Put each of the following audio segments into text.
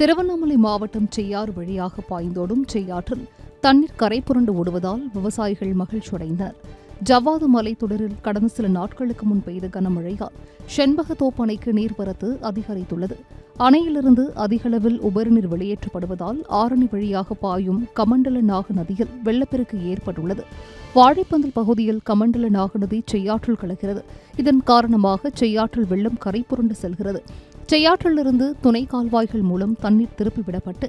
திருவண்ணாமலை மாவட்டம் செய்யாறு வழியாக பாய்ந்தோடும் செய்யாற்றில் தண்ணீர் கரை புரண்டு ஓடுவதால் விவசாயிகள் மகிழ்ச்சியடைந்தனர். ஜவ்வாது மலைத்தொடரில் கடந்த சில நாட்களுக்கு முன் பெய்த கனமழையால் செண்பகத்தோப்பு அணைக்கு நீர்வரத்து அதிகரித்துள்ளது. அணையிலிருந்து அதிகளவில் உபரிநீர் வெளியேற்றப்படுவதால் ஆரணி வழியாக பாயும் கமண்டல நாக நதியில் வெள்ளப்பெருக்கு ஏற்பட்டுள்ளது. வாழைப்பந்தல் பகுதியில் கமண்டல நாக நதி செய்யாற்றில் கலக்கிறது. இதன் காரணமாக செய்யாற்றில் வெள்ளம் கரை புரண்டு செல்கிறது. செய்யாற்றிலிருந்து துணை கால்வாய்கள் மூலம் தண்ணீர் திருப்பிவிடப்பட்டு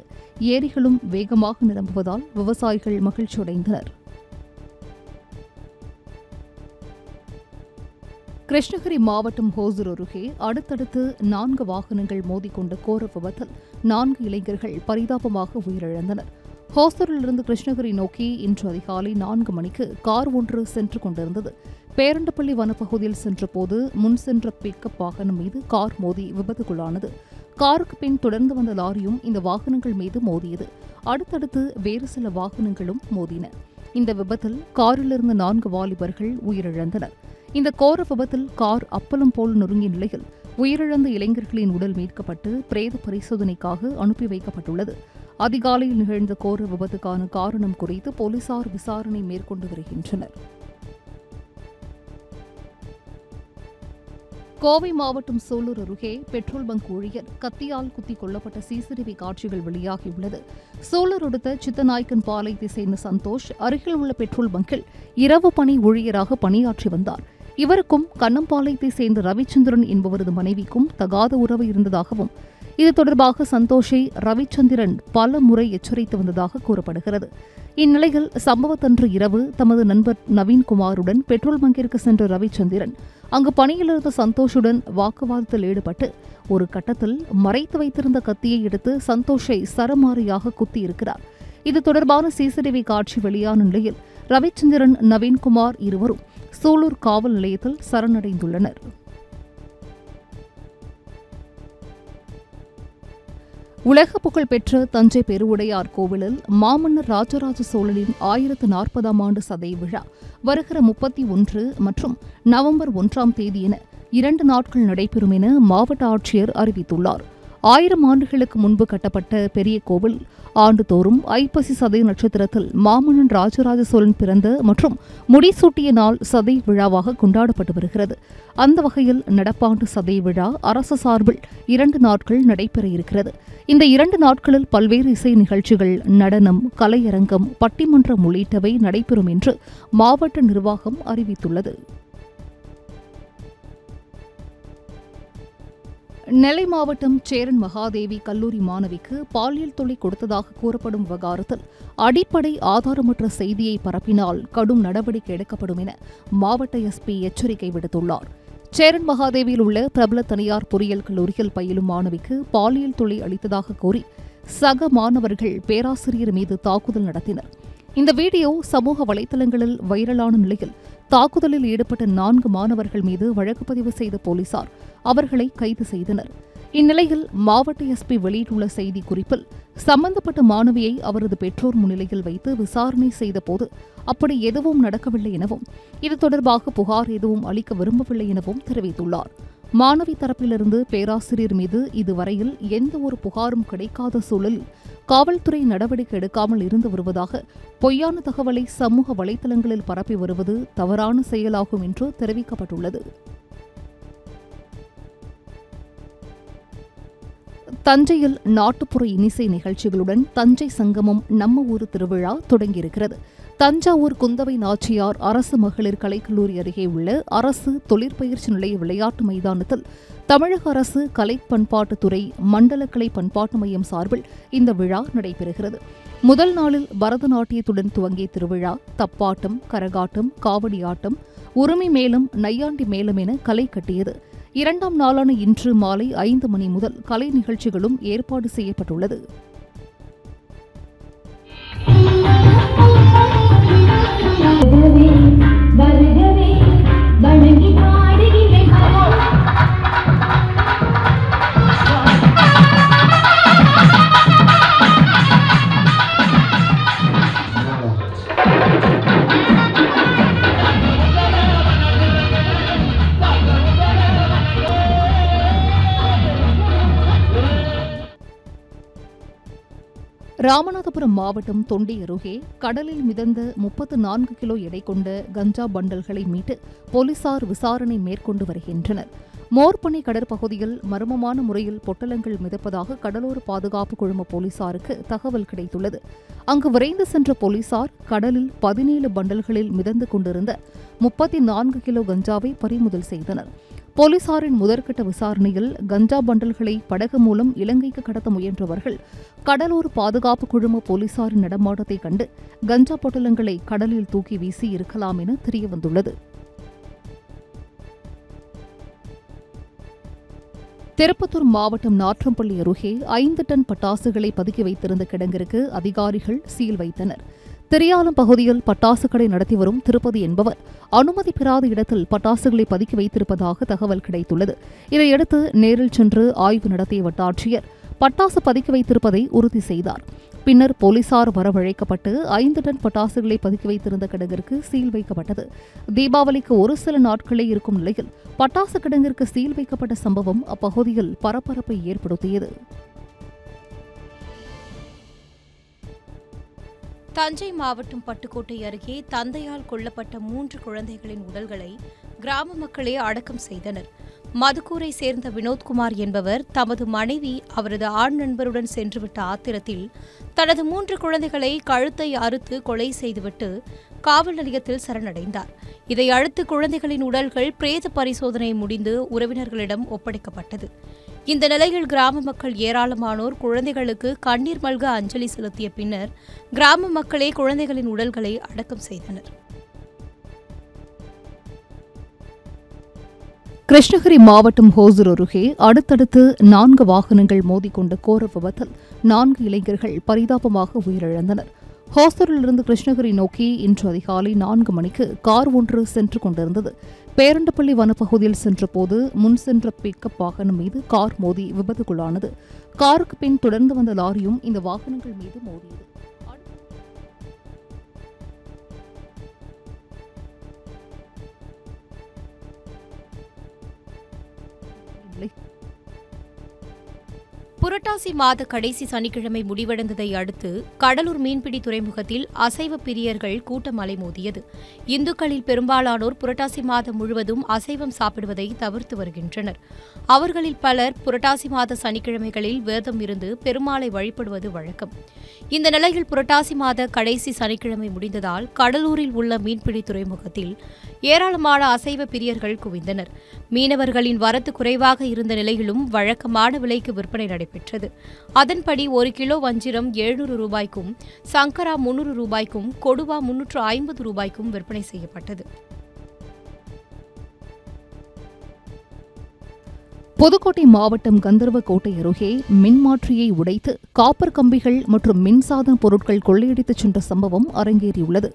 ஏரிகளும் வேகமாக நிரம்புவதால் விவசாயிகள் மகிழ்ச்சியடைந்தனர். கிருஷ்ணகிரி மாவட்டம் ஹோசூர் அருகே அடுத்தடுத்து 4 வாகனங்கள் மோதிக்கொண்ட கோர விபத்தில் 4 இளைஞர்கள் பரிதாபமாக உயிரிழந்தனர். ஹோசூரிலிருந்து கிருஷ்ணகிரி நோக்கி இன்று அதிகாலை 4 மணிக்கு கார் ஒன்று சென்று கொண்டிருந்தது. பேரண்டப்பள்ளி வனப்பகுதியில் சென்றபோது முன் சென்ற பிக்கப் வாகனம் மீது கார் மோதி விபத்துக்குள்ளானது. காருக்கு பின் தொடர்ந்து வந்த லாரியும் இந்த வாகனங்கள் மீது மோதியது. அடுத்தடுத்து வேறு சில வாகனங்களும் மோதின. இந்த விபத்தில் காரிலிருந்து 4 வாலிபர்கள் உயிரிழந்தனர். இந்த கோர விபத்தில் கார் அப்பளம் போல் நொறுங்கிய நிலையில் உயிரிழந்த இளைஞர்களின் உடல் மீட்கப்பட்டு பிரேத பரிசோதனைக்காக அனுப்பி வைக்கப்பட்டுள்ளது. அதிகாலையில் நிகழ்ந்த கோர விபத்துக்கான காரணம் குறித்து போலீசார் விசாரணை மேற்கொண்டு வருகின்றனர். கோவை மாவட்டம் சூலூர் அருகே பெட்ரோல் பங்க் ஊழியர் கத்தியால் குத்திக் கொல்லப்பட்ட சிசிடிவி காட்சிகள் வெளியாகியுள்ளது. சூலூர் அடுத்த சித்தநாயக்கன் பாளையத்தை சேர்ந்த சந்தோஷ் அருகில் உள்ள பெட்ரோல் பங்கில் இரவு பணி ஊழியராக பணியாற்றி வந்தார். இவருக்கும் கண்ணம்பாளையத்தை சேர்ந்த ரவிச்சந்திரன் என்பவரது மனைவிக்கும் தகாத உறவு இருந்ததாகவும் இது தொடர்பாக சந்தோஷை ரவிச்சந்திரன் பல முறை எச்சரித்து வந்ததாக கூறப்படுகிறது. இந்நிலையில் சம்பவத்தன்று இரவு தமது நண்பர் நவீன்குமாருடன் பெட்ரோல் பங்கிற்கு சென்ற ரவிச்சந்திரன் அங்கு பணியிலிருந்த சந்தோஷுடன் வாக்குவாதத்தில் ஈடுபட்டு ஒரு கட்டத்தில் மறைத்து வைத்திருந்த கத்தியை எடுத்து சந்தோஷை சரமாரியாக குத்தியிருக்கிறார். இது தொடர்பான சிசிடிவி காட்சி வெளியான நிலையில் ரவிச்சந்திரன் நவீன்குமார் இருவரும் சூலூர் காவல் நிலையத்தில் சரணடைந்துள்ளனர். உலக புகழ்பெற்ற தஞ்சை பெருவுடையார் கோவிலில் மாமன்னர் ராஜராஜ சோழனின் 1040ஆம் ஆண்டு சதய விழா வருகிற 31 மற்றும் நவம்பர் 1ஆம் தேதி என 2 நாட்கள் நடைபெறும் என மாவட்ட ஆட்சியர் அறிவித்துள்ளார். 1000 ஆண்டுகளுக்கு முன்பு கட்டப்பட்ட பெரிய கோவில் ஆண்டுதோறும் ஐப்பசி சதய நட்சத்திரத்தில் மாமன்னன் ராஜராஜ சோழன் பிறந்த மற்றும் முடிசூட்டிய நாள் சதய விழாவாக கொண்டாடப்பட்டு வருகிறது. அந்த வகையில் நடப்பாண்டு சதய விழா அரசு சார்பில் 2 நாட்கள் நடைபெற இருக்கிறது. இந்த 2 நாட்களில் பல்வேறு இசை நிகழ்ச்சிகள், நடனம், கலையரங்கம், பட்டிமன்றம் உள்ளிட்டவை நடைபெறும் என்று மாவட்ட நிர்வாகம் அறிவித்துள்ளது. நெல்லை மாவட்டம் சேரன் மகாதேவி கல்லூரி மாணவிக்கு பாலியல் தொல்லை கொடுத்ததாக கூறப்படும் விவகாரத்தில் அடிப்படை ஆதாரமற்ற செய்தியை பரப்பினால் கடும் நடவடிக்கை எடுக்கப்படும் என மாவட்ட எஸ்பி எச்சரிக்கை விடுத்துள்ளார். சேரன் மகாதேவியில் உள்ள பிரபல தனியார் பொறியியல் கல்லூரியில் பயிலும் மாணவிக்கு பாலியல் தொல்லை அளித்ததாக கூறி சக மாணவர்கள் பேராசிரியர் மீது தாக்குதல் நடத்தினர். இந்த வீடியோ சமூக வலைதளங்களில் வைரலான நிலையில் தாக்குதலில் ஈடுபட்ட 4 மாணவர்கள் மீது வழக்கு பதிவு செய்த போலீசார் அவர்களை கைது செய்தனர். இந்நிலையில் மாவட்ட எஸ்பி வெளியிட்டுள்ள செய்தி குறிப்பில் சம்பந்தப்பட்ட மாணவியை அவரது பெற்றோர் முன்னிலையில் வைத்து விசாரணை செய்தபோது அப்படி எதுவும் நடக்கவில்லை எனவும் இது தொடர்பாக புகார் எதுவும் அளிக்க விரும்பவில்லை எனவும் தெரிவித்துள்ளார். மாணவி தரப்பிலிருந்து பேராசிரியர் மீது இதுவரையில் எந்த ஒரு புகாரும் கிடைக்காத சூழலில் காவல்துறை நடவடிக்கை எடுக்காமல் இருந்து வருவதாக பொய்யான தகவலை சமூக வலைதளங்களில் பரப்பி வருவது தவறான செயலாகும் என்று தெரிவிக்கப்பட்டுள்ளது. தஞ்சையில் நாட்டுப்புற இனிசை நிகழ்ச்சிகளுடன் தஞ்சை சங்கமம் நம்ம ஊர் திருவிழா தொடங்கியிருக்கிறது. தஞ்சாவூர் குந்தவை நாச்சியார் அரசு மகளிர் கலைக்கல்லூரி அருகே உள்ள அரசு தொழிற்பயிற்சி நிலைய விளையாட்டு மைதானத்தில் தமிழக அரசு கலை பண்பாட்டுத்துறை மண்டல கலை பண்பாட்டு மையம் சார்பில் இந்த விழா நடைபெறுகிறது. முதல் நாளில் பரதநாட்டியத்துடன் துவங்கிய திருவிழா தப்பாட்டம், கரகாட்டம், காவடி ஆட்டம், உரிமை மேளம், நையாண்டி மேளம் என களை கட்டியது. 2ஆம் நாளான இன்று மாலை 5 மணி முதல் கலை நிகழ்ச்சிகளும் ஏற்பாடு செய்யப்பட்டுள்ளது. ராமநாதபுரம் மாவட்டம் தொண்டி அருகே கடலில் மிதந்த 34 கிலோ எடை கொண்ட கஞ்சா பண்டல்களை மீட்டு போலீசார் விசாரணை மேற்கொண்டு வருகின்றனர். மோர்பனை கடற்பகுதியில் மர்மமான முறையில் பொட்டலங்கள் மிதப்பதாக கடலோர பாதுகாப்பு குழும போலீசாருக்கு தகவல் கிடைத்துள்ளது. அங்கு விரைந்து சென்ற போலீசார் கடலில் 17 பண்டல்களில் மிதந்து கொண்டிருந்த 34 கிலோ கஞ்சாவை பறிமுதல் செய்தனர். போலீசாரின் முதற்கட்ட விசாரணையில் கஞ்சா பண்டல்களை படகு மூலம் இலங்கைக்கு கடத்த முயன்றவர்கள் கடலோர பாதுகாப்பு குழும போலீசாரின் நடமாட்டத்தை கண்டு கஞ்சா பொட்டலங்களை கடலில் தூக்கி வீசி இருக்கலாம் என தெரியவந்துள்ளது. திருப்பத்தூர் மாவட்டம் நாற்றம்பள்ளி அருகே 5 டன் பட்டாசுகளை பதுக்கி வைத்திருந்த கிடங்கிற்கு அதிகாரிகள் சீல் வைத்தனர். திரியாலம் பகுதியில் பட்டாசு கடை நடத்தி வரும் திருப்பதி என்பவர் அனுமதி பெறாத இடத்தில் பட்டாசுகளை பதுக்கி வைத்திருப்பதாக தகவல் கிடைத்துள்ளது. இதையடுத்து நேரில் சென்று ஆய்வு நடத்திய வட்டாட்சியர் பட்டாசு பதுக்கி வைத்திருப்பதை உறுதி செய்தார். பின்னர் போலீசார் வரவழைக்கப்பட்டு 5 டன் பட்டாசுகளை பதுக்கி வைத்திருந்த கிடங்கிற்கு சீல் வைக்கப்பட்டது. தீபாவளிக்கு ஒரு சில நாட்களே இருக்கும் நிலையில் பட்டாசு கிடங்கிற்கு சீல் வைக்கப்பட்ட சம்பவம் அப்பகுதியில் பரபரப்பை ஏற்படுத்தியது. தஞ்சை மாவட்டம் பட்டுக்கோட்டை அருகே தந்தையால் கொல்லப்பட்ட 3 குழந்தைகளின் உடல்களை கிராம மக்களே அடக்கம் செய்தனர். மதுக்கூரை சேர்ந்த வினோத்குமார் என்பவர் தமது மனைவி அவரது ஆண் நண்பருடன் சென்றுவிட்ட ஆத்திரத்தில் தனது 3 குழந்தைகளை கழுத்தை அறுத்து கொலை செய்துவிட்டு காவல் நிலையத்தில் சரணடைந்தார். இதையடுத்து குழந்தைகளின் உடல்கள் பிரேத பரிசோதனை முடிந்து உறவினர்களிடம் ஒப்படைக்கப்பட்டது. இந்த நிலையில் கிராம மக்கள் ஏராளமானோர் குழந்தைகளுக்கு கண்ணீர் மல்க அஞ்சலி செலுத்திய பின்னர் கிராம மக்களே குழந்தைகளின் உடல்களை அடக்கம் செய்தனர். கிருஷ்ணகிரி மாவட்டம் ஹோசூர் அருகே அடுத்தடுத்து 4 வாகனங்கள் மோதிக்கொண்ட கோர விபத்தில் 4 இளைஞர்கள் பரிதாபமாக உயிரிழந்தனர். ஹோசூரிலிருந்து கிருஷ்ணகிரி நோக்கி இன்று அதிகாலை 4 மணிக்கு கார் ஒன்று சென்று கொண்டிருந்தது. பேரண்டப்பள்ளி வனப்பகுதியில் சென்றபோது முன் சென்ற பிக்கப் வாகனம் மீது கார் மோதி விபத்துக்குள்ளானது. காருக்கு பின் தொடர்ந்து வந்த லாரியும் இந்த வாகனங்கள் மீது மோதியது. புரட்டாசி மாத கடைசி சனிக்கிழமை முடிவடைந்ததை அடுத்து கடலூர் மீன்பிடி துறைமுகத்தில் அசைவ பிரியர்கள் கூட்டம் அலைமோதியது. இந்துக்களில் பெரும்பாலானோர் புரட்டாசி மாதம் முழுவதும் அசைவம் சாப்பிடுவதை தவிர்த்து வருகின்றனர். அவர்களில் பலர் புரட்டாசி மாத சனிக்கிழமைகளில் விரதம் இருந்து பெருமாளை வழிபடுவது வழக்கம். இந்த நிலையில் புரட்டாசி மாத கடைசி சனிக்கிழமை முடிந்ததால் கடலூரில் உள்ள மீன்பிடி துறைமுகத்தில் ஏராளமான அசைவ பிரியர்கள் குவிந்தனர். மீனவர்களின் வரத்து குறைவாக இருந்த நிலையிலும் வழக்கமான விலைக்கு விற்பனை நடைபெற்றது. அதன்படி 1 கிலோ வஞ்சிரம் 700 ரூபாய்க்கும், சங்கரா 300 ரூபாய்க்கும், கொடுவா 350 ரூபாய்க்கும் விற்பனை செய்யப்பட்டது. புதுக்கோட்டை மாவட்டம் கந்தர்வக்கோட்டை அருகே மின்மாற்றியை உடைத்து காப்பர் கம்பிகள் மற்றும் மின்சாதன பொருட்கள் கொள்ளையடித்துச் சென்ற சம்பவம் அரங்கேறியுள்ளது.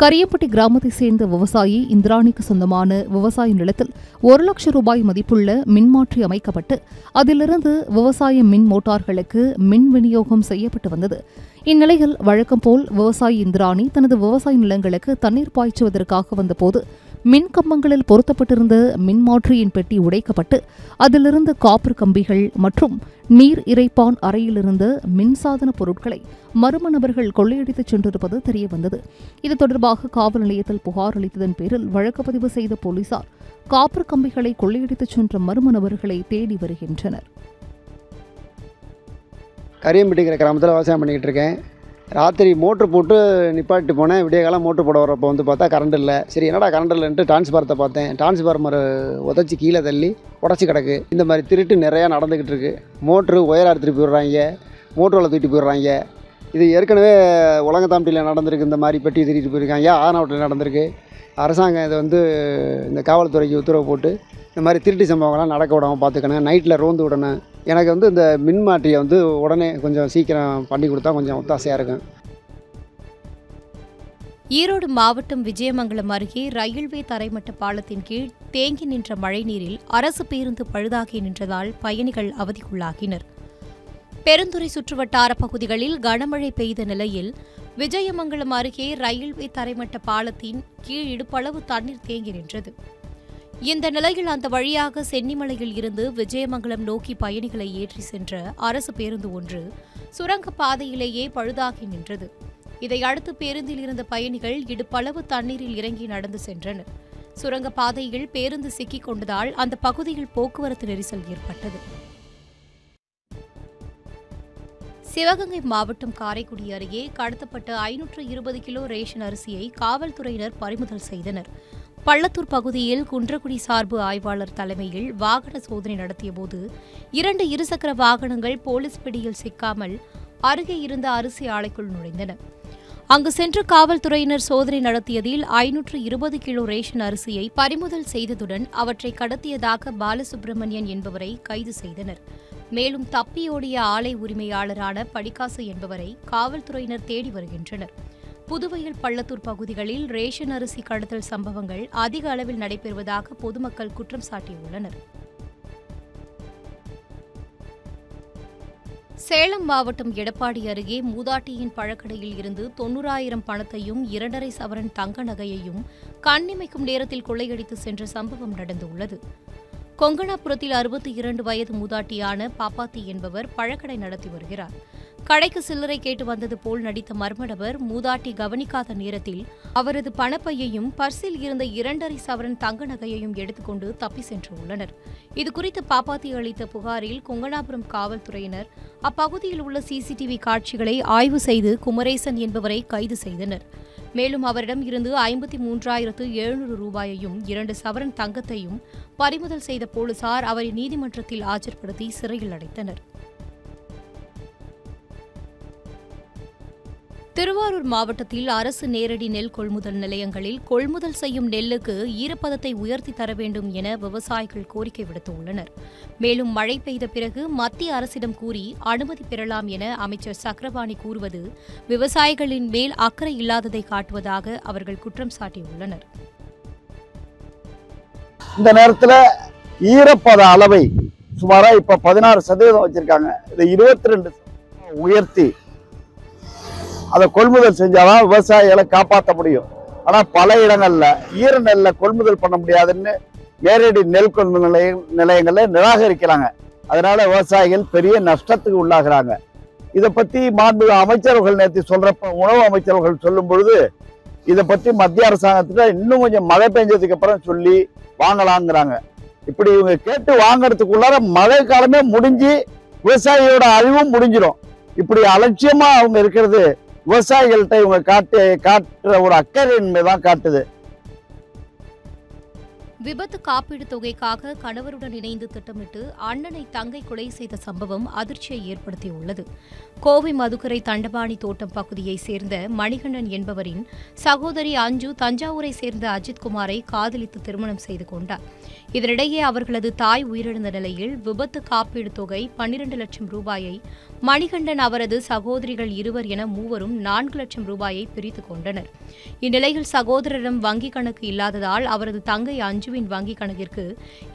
கரியப்பட்டி கிராமத்தைச் சேர்ந்த விவசாயி இந்திராணிக்கு சொந்தமான விவசாய நிலத்தில் 1 லட்சம் ரூபாய் மதிப்புள்ள மின்மாற்றி அமைக்கப்பட்டு அதிலிருந்து விவசாய மின் மோட்டார்களுக்கு மின் விநியோகம் செய்யப்பட்டு வந்தது. இந்நிலையில் வழக்கம்போல் விவசாயி இந்திராணி தனது விவசாய நிலங்களுக்கு தண்ணீர் பாய்ச்சுவதற்காக வந்தபோது மின் கம்பங்களில் பொருத்தப்பட்டிருந்த மின்மாற்றியின் பெட்டி உடைக்கப்பட்டு அதிலிருந்து காப்பர் கம்பிகள் மற்றும் நீர் இறைப்பான் அறையிலிருந்த மின்சாதன பொருட்களை மர்ம நபர்கள் கொள்ளையடித்துச் சென்றிருப்பது தெரியவந்தது. இது தொடர்பாக காவல் நிலையத்தில் புகார் அளித்ததன் பேரில் வழக்கு பதிவு செய்த போலீசார் காப்பர் கம்பிகளை கொள்ளையடித்துச் சென்ற மர்ம நபர்களை தேடி வருகின்றனர். கரியம்பட்டிங்கிற கிராமத்தில் விவசாயம் பண்ணிக்கிட்டு இருக்கேன். ராத்திரி மோட்ரு போட்டு நிப்பாட்டிட்டு போனேன். விடிய காலம் மோட்ரு போட வரப்போ பார்த்தா கரண்ட் இல்லை. சரி என்னடா கரண்ட் இல்லைன்ட்டு டிரான்ஸ்ஃபார்மரை பார்த்தேன். டிரான்ஸ்ஃபார்மர் உதச்சி கீழே தள்ளி உடச்சி கிடக்கு. இந்த மாதிரி திருட்டு நிறையா நடந்துக்கிட்டு இருக்கு. மோட்ரு ஒயர் அறுத்துட்டு போயிடுறாங்க, மோட்டரில் தூக்கிட்டு போயிடுறாங்க. இது ஏற்கனவே உலகத்தாம்பட்டியில் நடந்திருக்கு. இந்த மாதிரி பெட்டி திருட்டு போயிருக்காங்க. ஆனாவட்டில் நடந்திருக்கு. அரசாங்கம் இதை இந்த காவல்துறைக்கு உத்தரவு போட்டு இந்த மாதிரி திருட்டு சம்பவங்கள்லாம் நடக்க விடாமல் பார்த்துக்கணும். நைட்டில் ரோந்து விடணும். எனக்கு இந்த மின்மாற்றியை உடனே கொஞ்சம் சீக்கிரம் பண்ணி கொடுத்தா கொஞ்சம் ஒத்தாசையாக இருக்கும். ஈரோடு மாவட்டம் விஜயமங்கலம் அருகே ரயில்வே தரைமட்ட பாலத்தின் கீழ் தேங்கி நின்ற மழைநீரில் அரசு பேருந்து பழுதாகி நின்றதால் பயணிகள் அவதிக்குள்ளாகினர். பெருந்துறை சுற்றுவட்டார பகுதிகளில் கனமழை பெய்த நிலையில் விஜயமங்கலம் அருகே ரயில்வே தரைமட்ட பாலத்தின் கீழ் இடுப்பளவு தண்ணீர் தேங்கி நின்றது. இந்த நிலையில் அந்த வழியாக சென்னிமலையில் இருந்து விஜயமங்கலம் நோக்கி பயணிகளை ஏற்றி சென்ற அரசு பேருந்து ஒன்று சுரங்க பாதையிலேயே பழுதாகி நின்றது. இதையடுத்து பேருந்தில் இருந்த பயணிகள் இடுப்பளவு தண்ணீரில் இறங்கி நடந்து சென்றனர். சுரங்கப்பாதையில் பேருந்து சிக்கிக் கொண்டதால் அந்த பகுதியில் போக்குவரத்து நெரிசல் ஏற்பட்டது. சிவகங்கை மாவட்டம் காரைக்குடி அருகே கடத்தப்பட்ட 520 கிலோ ரேஷன் அரிசியை காவல்துறையினர் பறிமுதல் செய்தனர். பள்ளத்தூர் பகுதியில் குன்றக்குடி சார்பு ஆய்வாளர் தலைமையில் வாகன சோதனை நடத்தியபோது 2 இருசக்கர வாகனங்கள் போலீஸ் பிடியில் சிக்காமல் அருகே இருந்த அரிசி ஆலைக்குள் நுழைந்தன. அங்கு சென்று காவல்துறையினர் சோதனை நடத்தியதில் 520 கிலோ ரேஷன் அரிசியை பறிமுதல் செய்ததுடன் அவற்றை கடத்தியதாக பாலசுப்ரமணியன் என்பவரை கைது செய்தனர். மேலும் தப்பியோடிய ஆலை உரிமையாளரான படிக்காசு என்பவரை காவல்துறையினர் தேடி வருகின்றனர். புதுவையில் பள்ளத்தூர் பகுதிகளில் ரேஷன் அரிசி கடத்தல் சம்பவங்கள் அதிக அளவில் நடைபெறுவதாக பொதுமக்கள் குற்றம் சாட்டியுள்ளனர். சேலம் மாவட்டம் எடப்பாடி அருகே மூதாட்டியின் பழக்கடையில் இருந்து 90,000 பணத்தையும் 2.5 சவரன் தங்க நகையையும் கண்ணிமைக்கும் நேரத்தில் கொள்ளையடித்து சென்ற சம்பவம் நடந்துள்ளது. கொங்கணாபுரத்தில் 62 வயது மூதாட்டியான பாப்பாத்தி என்பவர் பழக்கடை நடத்தி வருகிறார். கடைக்கு சில்லறை கேட்டு வந்தது போல் நடித்த மர்ம நபர் மூதாட்டி கவனிக்காத நேரத்தில் அவரது பணப்பையையும் பர்சில் இருந்த 2.5 சவரன் தங்க நகையையும் எடுத்துக்கொண்டு தப்பி சென்றுள்ளனர். இதுகுறித்து பாப்பாத்தி அளித்த புகாரில் கொங்கணாபுரம் காவல்துறையினர் அப்பகுதியில் உள்ள சிசிடிவி காட்சிகளை ஆய்வு செய்து குமரேசன் என்பவரை கைது செய்தனர். மேலும் அவரிடம் இருந்து 53,700 ரூபாயையும் 2 சவரன் தங்கத்தையும் பறிமுதல் செய்த போலீசார் அவரை நீதிமன்றத்தில் ஆஜர்படுத்தி சிறையில் அடைத்தனர். திருவாரூர் மாவட்டத்தில் அரசு நேரடி நெல் கொள்முதல் நிலையங்களில் கொள்முதல் செய்யும் நெல்லுக்கு ஈரப்பதத்தை உயர்த்தி தர வேண்டும் என விவசாயிகள் கோரிக்கை விடுத்துள்ளனர். மேலும் மழை பெய்த பிறகு மத்திய அரசிடம் கூறி அனுமதி பெறலாம் என அமைச்சர் சக்கரபாணி கூறுவது விவசாயிகளின் மேல் அக்கறை இல்லாததை காட்டுவதாக அவர்கள் குற்றம் சாட்டியுள்ளனர். இந்த நேரத்தில் ஈரப்பத அளவை சுமாரா இப்ப 16% வச்சிருக்காங்க. இதை 22 உயர்த்தி அதை கொள்முதல் செஞ்சாதான் விவசாயிகளை காப்பாற்ற முடியும். ஆனா பல இடங்கள்ல ஈர நெல்லை கொள்முதல் பண்ண முடியாதுன்னு நேரடி நெல் கொள்முதல் நிலையங்களை நிராகரிக்கிறாங்க. அதனால விவசாயிகள் பெரிய நஷ்டத்துக்கு உள்ளாகிறாங்க. இதை பத்தி மாண்பு அமைச்சர்கள் நேற்று சொல்றப்ப உணவு அமைச்சர்கள் சொல்லும் பொழுது இதை பற்றி மத்திய அரசாங்கத்துல இன்னும் கொஞ்சம் மழை பெஞ்சதுக்கு அப்புறம் சொல்லி வாங்கலாங்கிறாங்க. இப்படி இவங்க கேட்டு வாங்கறதுக்குள்ளார மழை காலமே முடிஞ்சு விவசாயியோட அழிவும் முடிஞ்சிடும். இப்படி அலட்சியமா அவங்க இருக்கிறது விவசாயிகள்கிட்ட இவங்க காட்டுற ஒரு அக்கறையின்மைதான் காட்டுது. விபத்து காப்பீடு தொகைக்காக கணவருடன் இணைந்து திட்டமிட்டு அண்ணனை தங்கை கொலை செய்த சம்பவம் அதிர்ச்சியை ஏற்படுத்தியுள்ளது. கோவை மதுக்கரை தண்டபாணி தோட்டம் பகுதியைச் சேர்ந்த மணிகண்டன் என்பவரின் சகோதரி அஞ்சு தஞ்சாவூரை சேர்ந்த அஜித்குமாரை காதலித்து திருமணம் செய்து கொண்டார். இதனிடையே அவர்களது தாய் உயிரிழந்த நிலையில் விபத்து காப்பீடு தொகை 12 லட்சம் ரூபாயை மணிகண்டன் அவரது சகோதரிகள் இருவர் என மூவரும் 4 லட்சம் ரூபாயை பிரித்துக் கொண்டனர். இந்நிலையில் சகோதரரிடம் வங்கிக் கணக்கு இல்லாததால் அவரது தங்கை அஞ்சுவின் வங்கிக் கணக்கிற்கு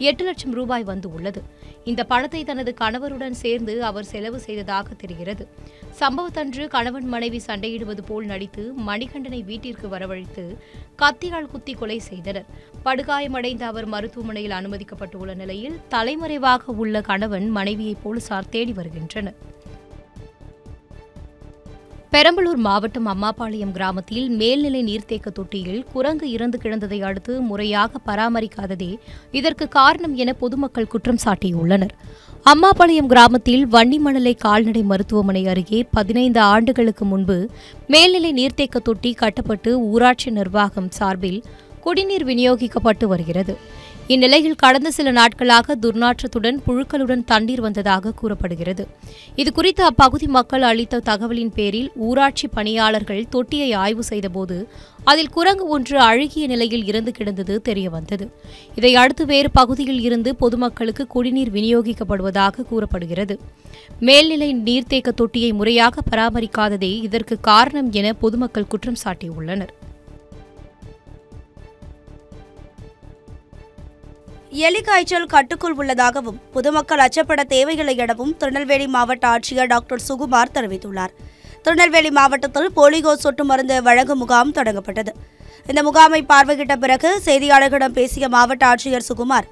8 லட்சம் ரூபாய் வந்து உள்ளது. இந்த பணத்தை தனது கணவருடன் சேர்ந்து அவர் செலவு செய்ததாக தெரிகிறது. சம்பவத்தன்று கணவன் மனைவி சண்டையிடுவது போல் நடித்து மணிகண்டனை வீட்டிற்கு வரவழைத்து கத்தியால் குத்தி கொலை செய்தனர். படுகாயமடைந்த அவர் மருத்துவமனையில் அனுமதிக்கப்பட்டுள்ள நிலையில் தலைமறைவாக உள்ள கணவன் மனைவியை போலீசார் தேடி வருகின்றனர். பெரம்பலூர் மாவட்டம் அம்மாபாளையம் கிராமத்தில் மேல்நிலை நீர்த்தேக்க தொட்டியில் குரங்கு இறந்து கிடந்ததை அடுத்து முறையாக பராமரிக்காததே இதற்கு காரணம் என பொதுமக்கள் குற்றம் சாட்டியுள்ளனர். அம்மாபாளையம் கிராமத்தில் வன்னிமணலை கால்நடை மருத்துவமனை அருகே 15 ஆண்டுகளுக்கு முன்பு மேல்நிலை நீர்த்தேக்க தொட்டி கட்டப்பட்டு ஊராட்சி நிர்வாகம் சார்பில் குடிநீர் விநியோகிக்கப்பட்டு வருகிறது. இந்நிலையில் கடந்த சில நாட்களாக துர்நாற்றத்துடன் புழுக்களுடன் தண்ணீர் வந்ததாக கூறப்படுகிறது. இதுகுறித்து அப்பகுதி மக்கள் அளித்த தகவலின் பேரில் ஊராட்சி பணியாளர்கள் தொட்டியை ஆய்வு செய்தபோது அதில் குரங்கு ஒன்று அழுகிய நிலையில் இறந்து கிடந்தது தெரியவந்தது. இதையடுத்து வேறு பகுதியில் இருந்து பொதுமக்களுக்கு குடிநீர் விநியோகிக்கப்படுவதாக கூறப்படுகிறது. மேல்நிலை நீர்த்தேக்க தொட்டியை முறையாக பராமரிக்காததே இதற்கு காரணம் என பொதுமக்கள் குற்றம் சாட்டியுள்ளனர். எலிக்காய்ச்சல் கட்டுக்குள் உள்ளதாகவும் பொதுமக்கள் அச்சப்பட தேவையில்லை எனவும் திருநெல்வேலி மாவட்ட ஆட்சியர் டாக்டர் சுகுமார் தெரிவித்துள்ளார். திருநெல்வேலி மாவட்டத்தில் போலியோ சொட்டு மருந்து வழங்கும் முகாம் தொடங்கப்பட்டது. இந்த முகாமை பார்வையிட்ட பிறகு செய்தியாளர்களிடம் பேசிய மாவட்ட ஆட்சியர் சுகுமார்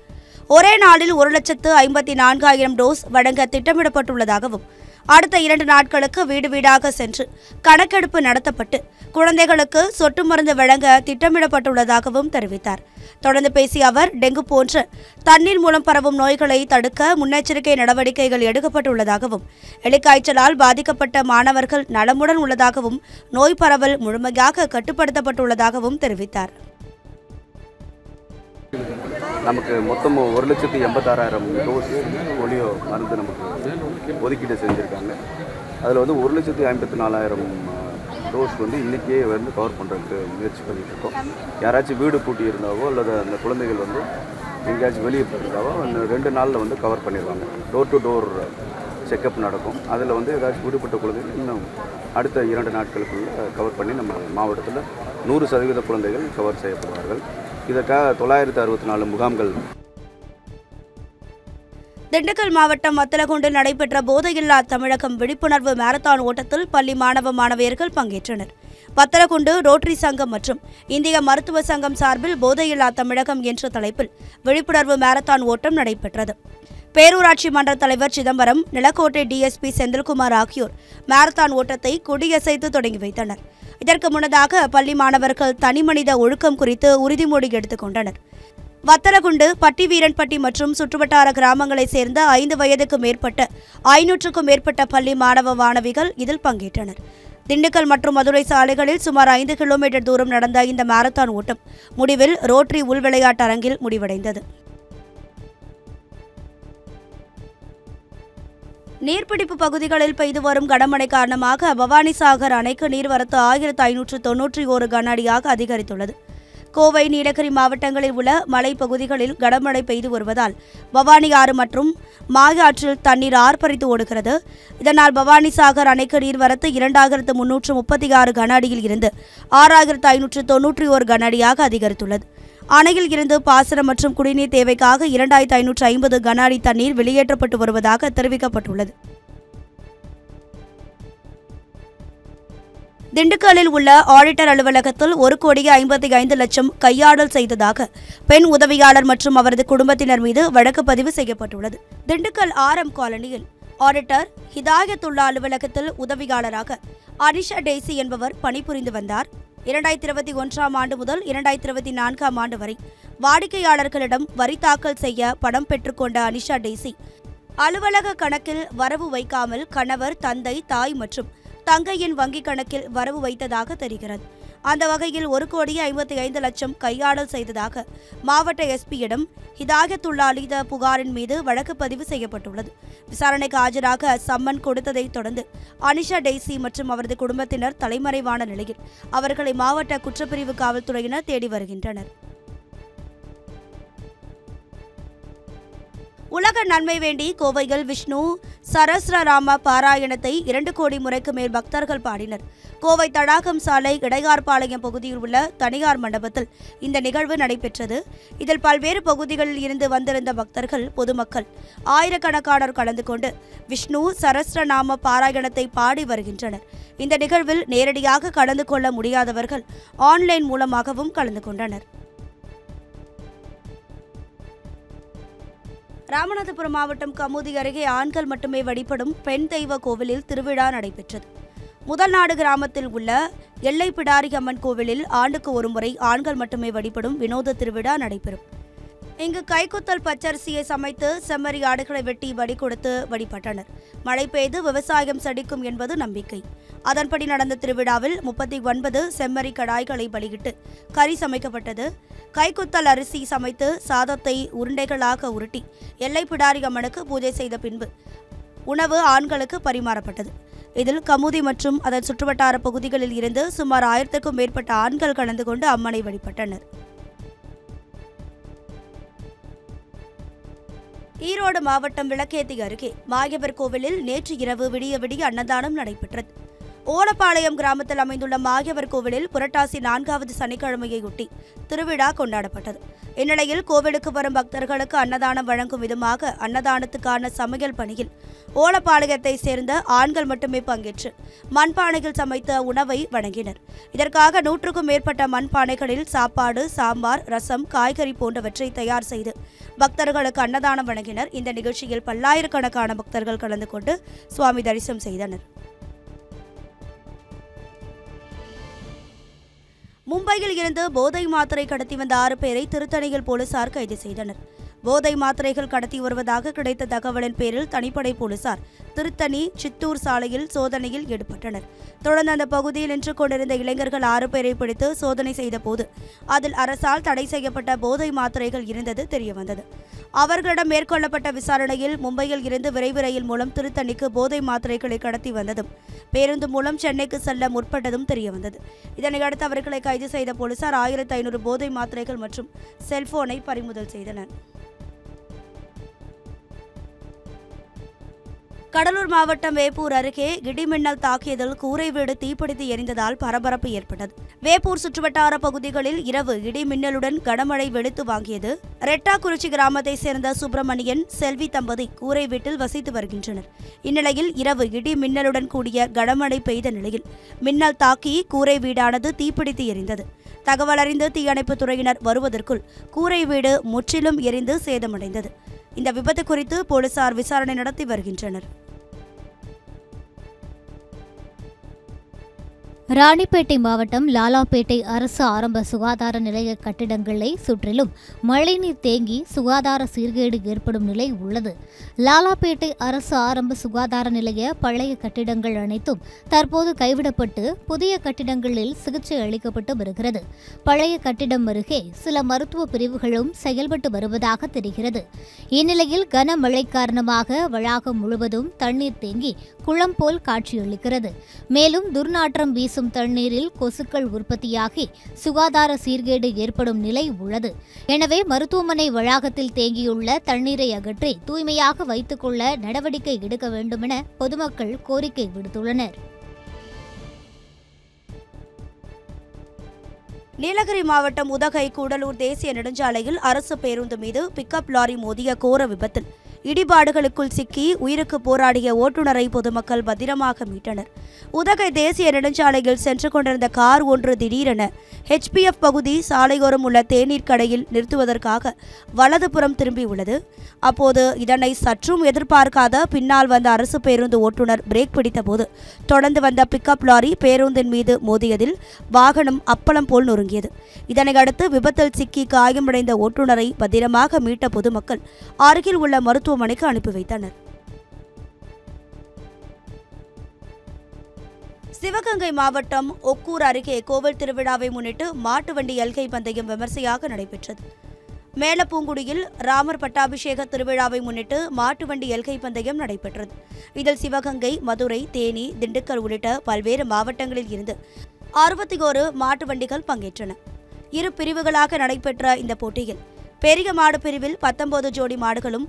ஒரே நாளில் 1,54,000 டோஸ் வழங்க திட்டமிடப்பட்டுள்ளதாகவும் அடுத்த 2 நாட்களுக்கு வீடு வீடாக சென்று கணக்கெடுப்பு நடத்தப்பட்டு குழந்தைகளுக்கு சொட்டு மருந்து வழங்க திட்டமிடப்பட்டுள்ளதாகவும் தெரிவித்தார். தொடர்ந்து பேசிய அவர், டெங்கு போன்ற தண்ணீர் மூலம் பரவும் நோய்களை தடுக்க முன்னெச்சரிக்கை நடவடிக்கைகள் எடுக்கப்பட்டுள்ளதாகவும், எலிக்காய்ச்சலால் பாதிக்கப்பட்ட மாணவர்கள் நலமுடன் உள்ளதாகவும், நோய் பரவல் முழுமையாக கட்டுப்படுத்தப்பட்டுள்ளதாகவும் தெரிவித்தார். நமக்கு மொத்தம் 1,86,000 டோஸ் போலியோ மருந்து நமக்கு ஒதுக்கீடு செஞ்சுருக்காங்க. அதில் வந்து 1,54,000 டோஸ் இன்றைக்கே கவர் பண்ணுறதுக்கு முயற்சி பண்ணிகிட்ருக்கோம். யாராச்சும் வீடு பூட்டி இருந்தாவோ அல்லது அந்த குழந்தைகள் எங்கேயாச்சும் வெளியே போயிருந்தாவோ 2 நாளில் கவர் பண்ணிடுவாங்க. டோர் டு டோர் செக்கப் நடக்கும். அதில் ஏதாச்சும் விடுபட்ட குழந்தைகள் இன்னும் அடுத்த 2 நாட்களுக்குள்ளே கவர் பண்ணி நம்ம மாவட்டத்தில் 100% குழந்தைகள் கவர் செய்யப்படுவார்கள். இதற்காக 964 முகாம்கள். திண்டுக்கல் மாவட்டம் வத்தலகுண்டில் நடைபெற்ற போதையில்லா தமிழகம் விழிப்புணர்வு மாரத்தான் ஓட்டத்தில் பள்ளி மாணவ மாணவியர்கள் பங்கேற்றனர். வத்தலகுண்டு ரோட்டரி சங்கம் மற்றும் இந்திய மருத்துவ சங்கம் சார்பில் போதையில்லா தமிழகம் என்ற தலைப்பில் விழிப்புணர்வு மாரத்தான் ஓட்டம் நடைபெற்றது. பேரூராட்சி மன்ற தலைவர் சிதம்பரம், நிலக்கோட்டை டிஎஸ்பி செந்தில்குமார் ஆகியோர் மாரத்தான் ஓட்டத்தை கொடியசைத்து தொடங்கி வைத்தனர். இதற்கு முன்னதாக பள்ளி மாணவர்கள் தனிமனித ஒழுக்கம் குறித்து உறுதிமொழி எடுத்துக் கொண்டனர். வத்தலகுண்டு, பட்டிவீரன்பட்டி மற்றும் சுற்றுவட்டார கிராமங்களைச் சேர்ந்த 5 வயதுக்கு மேற்பட்ட 500க்கும் மேற்பட்ட பள்ளி மாணவ மாணவிகள் இதில் பங்கேற்றனர். திண்டுக்கல் மற்றும் மதுரை சாலைகளில் சுமார் 5 கிலோமீட்டர் தூரம் நடந்த இந்த மாரத்தான் ஓட்டம் முடிவில் ரோட்டரி உள் விளையாட்டு அரங்கில் முடிவடைந்தது. நீர்பிடிப்பு பகுதிகளில் பெய்து வரும் கனமழை காரணமாக பவானிசாகர் அணைக்கு நீர்வரத்து 1591 கன அடியாக அதிகரித்துள்ளது. கோவை, நீலகிரி மாவட்டங்களில் உள்ள மலைப்பகுதிகளில் கனமழை பெய்து வருவதால் பவானி ஆறு மற்றும் மாயாற்றில் தண்ணீர் ஆர்ப்பரித்து ஓடுகிறது. இதனால் பவானிசாகர் அணைக்கு நீர்வரத்து 2336 கன அடியில் இருந்து 6591 கன அடியாக அதிகரித்துள்ளது. அணையில் இருந்து பாசனம் மற்றும் குடிநீர் தேவைக்காக 2550 கன அடி தண்ணீர் வெளியேற்றப்பட்டு வருவதாக தெரிவிக்கப்பட்டுள்ளது. திண்டுக்கல்லில் உள்ள ஆடிட்டர் அலுவலகத்தில் 1,55,00,000 கையாடல் செய்ததாக பெண் உதவியாளர் மற்றும் அவரது குடும்பத்தினர் மீது வழக்கு பதிவு செய்யப்பட்டுள்ளது. திண்டுக்கல் ஆரம் காலனியில் ஆடிட்டர் ஹிதாயத்துல்லா அலுவலகத்தில் உதவியாளராக அனிஷா டெய்சி என்பவர் பணிபுரிந்து வந்தார். 2021ஆம் ஆண்டு முதல் 2024ஆம் ஆண்டு வரை வாடிக்கையாளர்களிடம் வரி தாக்கல் செய்ய பணம் பெற்றுக்கொண்ட அனிஷா டெய்சி அலுவலக கணக்கில் வரவு வைக்காமல் கணவர், தந்தை, தாய் மற்றும் தங்கையின் வங்கிக் கணக்கில் வரவு வைத்ததாக தெரிகிறது. அந்த வகையில் 1,55,00,000 கையாடல் செய்ததாக மாவட்ட எஸ்பியிடம் ஹிதாயத்துல்லா அளித்த புகாரின் மீது வழக்கு பதிவு செய்யப்பட்டுள்ளது. விசாரணைக்கு ஆஜராக சம்மன் கொடுத்ததை தொடர்ந்து அனிஷா டெய்சி மற்றும் அவரது குடும்பத்தினர் தலைமறைவான நிலையில் அவர்களை மாவட்ட குற்றப்பிரிவு காவல்துறையினர் தேடி வருகின்றனர். உலக நன்மை வேண்டி கோவையில் விஷ்ணு சரஸ்ரராம பாராயணத்தை 2 கோடி முறைக்கு மேல் பக்தர்கள் பாடினர். கோவை தடாகம் சாலை இடையார்பாளையம் பகுதியில் உள்ள தனியார் மண்டபத்தில் இந்த நிகழ்வு நடைபெற்றது. இதில் பல்வேறு பகுதிகளில் இருந்து வந்திருந்த பக்தர்கள், பொதுமக்கள் ஆயிரக்கணக்கானோர் கலந்து கொண்டு விஷ்ணு சரஸ்ரநாம பாராயணத்தை பாடி வருகின்றனர். இந்த நிகழ்வில் நேரடியாக கலந்து கொள்ள முடியாதவர்கள் ஆன்லைன் மூலமாகவும் கலந்து கொண்டனர். ராமநாதபுரம் மாவட்டம் கமுதி அருகே ஆண்கள் மட்டுமே வழிபடும் பெண் தெய்வ கோவிலில் திருவிழா நடைபெற்றது. முதல்நாடு கிராமத்தில் உள்ள எல்லை பிடாரி அம்மன் கோவிலில் ஆண்டுக்கு ஒருமுறை ஆண்கள் மட்டுமே வழிபடும் வினோத திருவிழா நடைபெறும். இங்கு கைக்குத்தல் பச்சரிசியை சமைத்து செம்மறி ஆடுகளை வெட்டி பலி கொடுத்து வழிபட்டனர். மழை பெய்து விவசாயம் செழிக்கும் என்பது நம்பிக்கை. அதன்படி நடந்த திருவிழாவில் 39 செம்மறி கடாய்களை பலியிட்டு கறி சமைக்கப்பட்டது. கைக்குத்தல் அரிசி சமைத்து சாதத்தை உருண்டைகளாக உருட்டி எல்லை பிடாரி அம்மனுக்கு பூஜை செய்த பின்பு உணவு ஆண்களுக்கு பரிமாறப்பட்டது. இதில் கமுதி மற்றும் அதன் சுற்றுவட்டார பகுதிகளில் இருந்து சுமார் 1000க்கும் மேற்பட்ட ஆண்கள் கலந்து கொண்டு அம்மனை வழிபட்டனர். ஈரோடு மாவட்டம் விளக்கேத்தி அருகே மாயவர் கோவிலில் நேற்று இரவு விடிய விடிய அன்னதானம் நடைபெற்றது. ஓலப்பாளையம் கிராமத்தில் அமைந்துள்ள மாயவர் கோவிலில் புரட்டாசி 4வது சனிக்கிழமையொட்டி திருவிழா கொண்டாடப்பட்டது. இந்நிலையில் கோவிலுக்கு வரும் பக்தர்களுக்கு அன்னதானம் வழங்கும் விதமாக அன்னதானத்துக்கான சமையல் பணியில் ஓலப்பாளையத்தை சேர்ந்த ஆண்கள் மட்டுமே பங்கேற்று மண்பானையில் சமைத்த உணவை வழங்கினர். இதற்காக 100க்கும் மேற்பட்ட மண்பானைகளில் சாப்பாடு, சாம்பார், ரசம், காய்கறி போன்றவற்றை தயார் செய்து பக்தர்களுக்கு அன்னதானம் வழங்கினர். இந்த நிகழ்ச்சியில் பல்லாயிரக்கணக்கான பக்தர்கள் கலந்து கொண்டு சுவாமி தரிசனம் செய்தனர். மும்பையில் இருந்து போதை மாத்திரை கடத்தி வந்த 6 பேரை திருத்தணியில் போலீசார் கைது செய்தனர். போதை மாத்திரைகள் கடத்தி வருவதாக கிடைத்த தகவலின் பேரில் தனிப்படை போலீசார் திருத்தணி சித்தூர் சாலையில் சோதனையில் ஈடுபட்டனர். தொடர்ந்து அந்த பகுதியில் நின்று கொண்டிருந்த இளைஞர்கள் 6 பேரை பிடித்து சோதனை செய்தபோது அதில் அரசால் தடை செய்யப்பட்ட போதை மாத்திரைகள் இருந்தது தெரியவந்தது. அவர்களிடம் மேற்கொள்ளப்பட்ட விசாரணையில் மும்பையில் இருந்து விரைவு ரயில் மூலம் திருத்தணிக்கு போதை மாத்திரைகளை கடத்தி வந்ததும் பேருந்து மூலம் சென்னைக்கு செல்ல முற்பட்டதும் தெரியவந்தது. இதனையடுத்து அவர்களை கைது செய்த போலீசார் 1500 போதை மாத்திரைகள் மற்றும் செல்போனை பறிமுதல் செய்தனர். கடலூர் மாவட்டம் வேப்பூர் அருகே இடிமின்னல் தாக்கியதில் கூரை வீடு தீப்பிடித்து எரிந்ததால் பரபரப்பு ஏற்பட்டது. வேப்பூர் சுற்றுவட்டார பகுதிகளில் இரவு இடிமின்னலுடன் கனமழை வெளுத்து வாங்கியது. ரெட்டாக்குறிச்சி கிராமத்தை சேர்ந்த சுப்பிரமணியன், செல்வி தம்பதி கூரை வீட்டில் வசித்து வருகின்றனர். இந்நிலையில் இரவு இடி மின்னலுடன் கூடிய கனமழை பெய்த நிலையில் மின்னல் தாக்கி கூரை வீடானது தீப்பிடித்து எரிந்தது. தகவல் அறிந்து தீயணைப்புத் துறையினர் வருவதற்குள் கூரை வீடு முற்றிலும் எரிந்து சேதமடைந்தது. இந்த விபத்து குறித்து போலீசார் விசாரணை நடத்தி வருகின்றனர். ராணிப்பேட்டை மாவட்டம் லாலாப்பேட்டை அரசு ஆரம்ப சுகாதார நிலைய கட்டிடங்களை சுற்றிலும் மழைநீர் தேங்கி சுகாதார சீர்கேடு ஏற்படும் நிலை உள்ளது. லாலாப்பேட்டை அரசு ஆரம்ப சுகாதார நிலைய பழைய கட்டிடங்கள் அனைத்தும் தற்போது கைவிடப்பட்டு புதிய கட்டிடங்களில் சிகிச்சை அளிக்கப்பட்டு வருகிறது. பழைய கட்டிடம் அருகே சில மருத்துவ பிரிவுகளும் செயல்பட்டு வருவதாக தெரிகிறது. இந்நிலையில் கனமழை காரணமாக வளாகம் முழுவதும் தண்ணீர் தேங்கி குளம் போல் காட்சியளிக்கிறது. மேலும் துர்நாற்றம் வீசும் தண்ணீரில் கொசுக்கள் உற்பத்தியாகி சுகாதார சீர்கேடு ஏற்படும் நிலை உள்ளது. எனவே மருத்துவமனை வளாகத்தில் தேங்கியுள்ள தண்ணீரை அகற்றி தூய்மையாக வைத்துக் கொள்ள நடவடிக்கை எடுக்க வேண்டும் என பொதுமக்கள் கோரிக்கை விடுத்துள்ளனர். நீலகிரி மாவட்டம் உதகை கூடலூர் தேசிய நெடுஞ்சாலையில் அரசு பேருந்து மீது பிக்கப் லாரி மோதிய கோர விபத்தில் இடிபாடுகளுக்குள் சிக்கி உயிருக்கு போராடிய ஓட்டுநரை பொதுமக்கள் பத்திரமாக மீட்டனர். உதகை தேசிய நெடுஞ்சாலையில் சென்று கொண்டிருந்த கார் ஒன்று திடீரென HPF பகுதி சாலையோரம் உள்ள தேநீர் கடையில் நிறுத்துவதற்காக வலதுபுறம் திரும்பியுள்ளது. அப்போது இதனை சற்றும் எதிர்பார்க்காத பின்னால் வந்த அரசு பேருந்து ஓட்டுநர் பிரேக் பிடித்தபோது தொடர்ந்து வந்த பிக்கப் லாரி பேருந்தின் மீது மோதியதில் வாகனம் அப்பளம் போல் நொறுங்கியது. இதனையடுத்து விபத்தில் சிக்கி காயமடைந்த ஓட்டுநரை பத்திரமாக மீட்ட பொதுமக்கள் அருகில் உள்ள மருத்துவமனைக்கு அனுப்பி வைத்தனர். சிவகங்கை மாவட்டம் ஒக்கூர் அருகே கோவில் திருவிழாவை முன்னிட்டு மாட்டு வண்டி எல்கை பந்தயம் விமர்சையாக நடைபெற்றது. மேலப்பூங்குடியில் ராமர் பட்டாபிஷேக திருவிழாவை முன்னிட்டு மாட்டு வண்டி எல்கை பந்தயம் நடைபெற்றது. இதில் சிவகங்கை, மதுரை, தேனி, திண்டுக்கல் உள்ளிட்ட பல்வேறு மாவட்டங்களில் இருந்து 61 மாட்டு வண்டிகள் பங்கேற்றன. 2 பிரிவுகளாக நடைபெற்ற இந்த போட்டியில் பெரிய மாடு பிரிவில் 19 ஜோடி மாடுகளும்,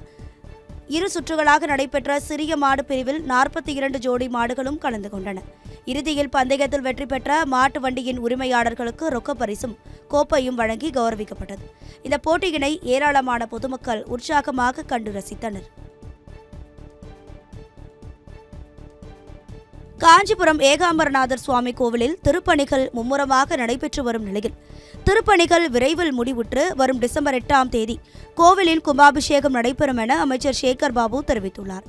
2 சுற்றுகளாக நடைபெற்ற சிறிய மாடு பிரிவில் 42 ஜோடி மாடுகளும் கலந்து கொண்டன. இறுதியில் பந்தயத்தில் வெற்றி பெற்ற மாட்டு வண்டியின் உரிமையாளர்களுக்கு ரொக்க பரிசும் கோப்பையும் வழங்கி கௌரவிக்கப்பட்டது. இந்த போட்டியினை ஏராளமான பொதுமக்கள் உற்சாகமாக கண்டு ரசித்தனர். காஞ்சிபுரம் ஏகாம்பரநாதர் சுவாமி கோவிலில் திருப்பணிகள் மும்முரமாக நடைபெற்று வரும் நிலையில் திருப்பணிகள் விரைவில் முடிவுற்று வரும் டிசம்பர் 8ஆம் தேதி கோவிலின் கும்பாபிஷேகம் நடைபெறும் என அமைச்சர் சேகர் பாபு தெரிவித்துள்ளார்.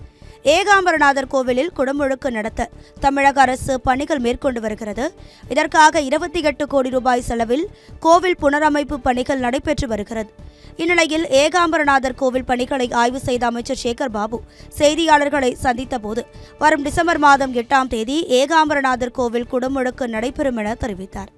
ஏகாம்பரநாதர் கோவிலில் குடமுழுக்கு நடத்த தமிழக அரசு பணிகள் மேற்கொண்டு வருகிறது. இதற்காக 28 கோடி ரூபாய் செலவில் கோவில் புனரமைப்பு பணிகள் நடைபெற்று வருகிறது. இந்நிலையில் ஏகாம்பரநாதர் கோவில் பணிகளை ஆய்வு செய்த அமைச்சர் சேகர் பாபு செய்தியாளர்களை சந்தித்த போது வரும் டிசம்பர் மாதம் 8ஆம் தேதி ஏகாம்பரநாதர் கோவில் குடமுழுக்கு நடைபெறும் என தெரிவித்தார்.